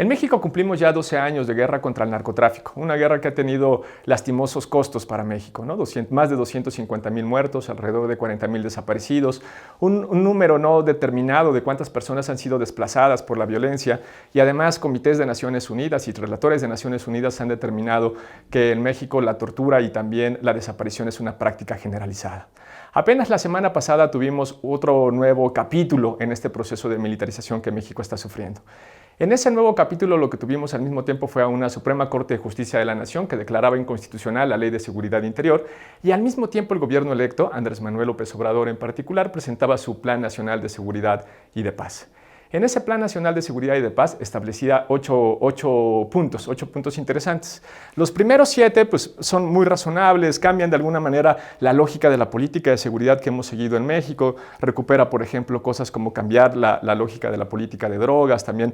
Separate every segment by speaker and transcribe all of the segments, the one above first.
Speaker 1: En México cumplimos ya 12 años de guerra contra el narcotráfico, una guerra que ha tenido lastimosos costos para México, ¿no? Más de 250,000 muertos, alrededor de 40,000 desaparecidos, un número no determinado de cuántas personas han sido desplazadas por la violencia, y además comités de Naciones Unidas y relatores de Naciones Unidas han determinado que en México la tortura y también la desaparición es una práctica generalizada. Apenas la semana pasada tuvimos otro nuevo capítulo en este proceso de militarización que México está sufriendo. En ese nuevo capítulo lo que tuvimos al mismo tiempo fue a una Suprema Corte de Justicia de la Nación que declaraba inconstitucional la Ley de Seguridad Interior, y al mismo tiempo el gobierno electo, Andrés Manuel López Obrador en particular, presentaba su Plan Nacional de Seguridad y de Paz. En ese Plan Nacional de Seguridad y de Paz establecía ocho puntos interesantes. Los primeros 7 pues, son muy razonables, cambian de alguna manera la lógica de la política de seguridad que hemos seguido en México, recupera, por ejemplo, cosas como cambiar la lógica de la política de drogas, también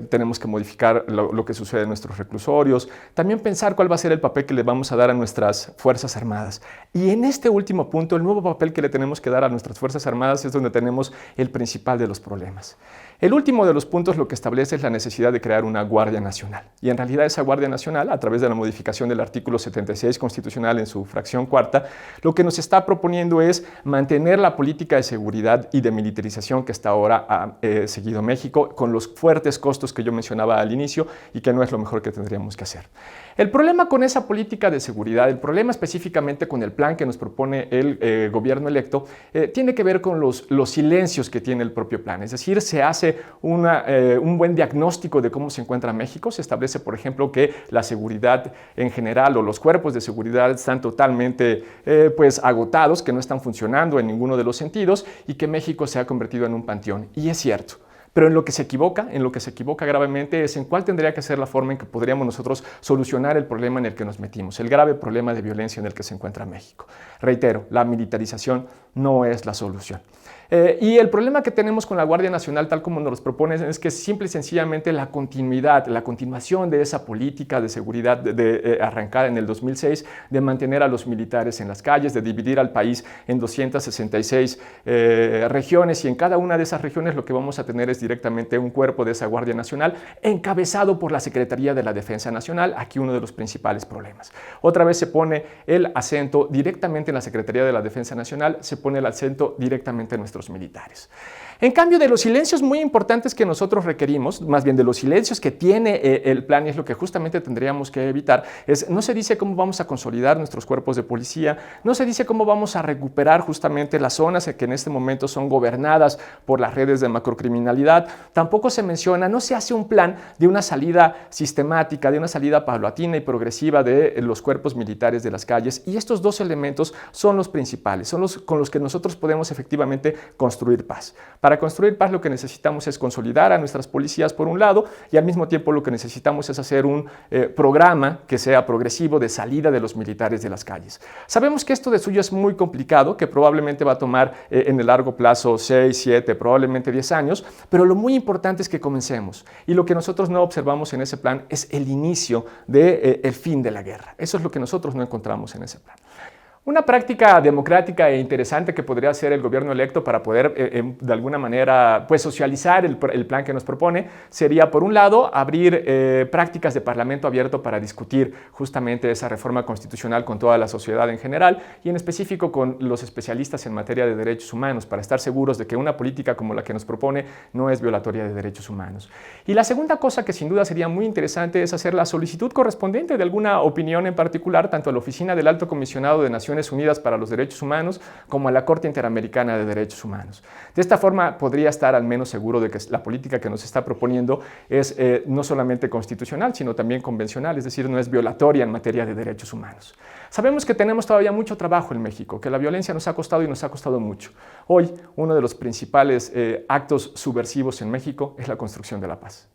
Speaker 1: tenemos que modificar lo que sucede en nuestros reclusorios, también pensar cuál va a ser el papel que le vamos a dar a nuestras Fuerzas Armadas. Y en este último punto, el nuevo papel que le tenemos que dar a nuestras Fuerzas Armadas es donde tenemos el principal de los problemas. El último de los puntos lo que establece es la necesidad de crear una Guardia Nacional. Y en realidad esa Guardia Nacional, a través de la modificación del artículo 76 constitucional en su fracción cuarta, lo que nos está proponiendo es mantener la política de seguridad y de militarización que hasta ahora ha seguido México, con los fuertes costos que yo mencionaba al inicio y que no es lo mejor que tendríamos que hacer. El problema con esa política de seguridad, el problema específicamente con el plan que nos propone el gobierno electo, tiene que ver con los silencios que tiene el propio plan. Es decir, se hace un buen diagnóstico de cómo se encuentra México. Se establece, por ejemplo, que la seguridad en general o los cuerpos de seguridad están totalmente agotados, que no están funcionando en ninguno de los sentidos y que México se ha convertido en un panteón. Y es cierto. Pero en lo que se equivoca gravemente es en cuál tendría que ser la forma en que podríamos nosotros solucionar el problema en el que nos metimos, el grave problema de violencia en el que se encuentra México. Reitero, la militarización no es la solución. Y el problema que tenemos con la Guardia Nacional, tal como nos lo proponen, es que simple y sencillamente la continuación de esa política de seguridad arrancada en el 2006, de mantener a los militares en las calles, de dividir al país en 266 regiones, y en cada una de esas regiones lo que vamos a tener es directamente un cuerpo de esa Guardia Nacional encabezado por la Secretaría de la Defensa Nacional, aquí uno de los principales problemas. Otra vez se pone el acento directamente en la Secretaría de la Defensa Nacional, se pone el acento directamente en nuestros militares. En cambio, de los silencios muy importantes que nosotros requerimos, más bien de los silencios que tiene el plan, y es lo que justamente tendríamos que evitar, no se dice cómo vamos a consolidar nuestros cuerpos de policía, no se dice cómo vamos a recuperar justamente las zonas que en este momento son gobernadas por las redes de macrocriminalidad, tampoco se menciona, no se hace un plan de una salida sistemática, de una salida paulatina y progresiva de los cuerpos militares de las calles, y estos dos elementos son los principales, son los con los que nosotros podemos efectivamente construir paz. Para construir paz lo que necesitamos es consolidar a nuestras policías por un lado, y al mismo tiempo lo que necesitamos es hacer un programa que sea progresivo de salida de los militares de las calles. Sabemos que esto de suyo es muy complicado, que probablemente va a tomar en el largo plazo 6, 7, probablemente 10 años, pero lo muy importante es que comencemos, y lo que nosotros no observamos en ese plan es el inicio del fin de la guerra. Eso es lo que nosotros no encontramos en ese plan. Una práctica democrática e interesante que podría hacer el gobierno electo para poder de alguna manera socializar el plan que nos propone sería, por un lado, abrir prácticas de parlamento abierto para discutir justamente esa reforma constitucional con toda la sociedad en general, y en específico con los especialistas en materia de derechos humanos, para estar seguros de que una política como la que nos propone no es violatoria de derechos humanos. Y la segunda cosa que sin duda sería muy interesante es hacer la solicitud correspondiente de alguna opinión en particular, tanto a la Oficina del Alto Comisionado de Naciones Unidas para los Derechos Humanos como a la Corte Interamericana de Derechos Humanos. De esta forma podría estar al menos seguro de que la política que nos está proponiendo es no solamente constitucional, sino también convencional, es decir, no es violatoria en materia de derechos humanos. Sabemos que tenemos todavía mucho trabajo en México, que la violencia nos ha costado y nos ha costado mucho. Hoy, uno de los principales actos subversivos en México es la construcción de la paz.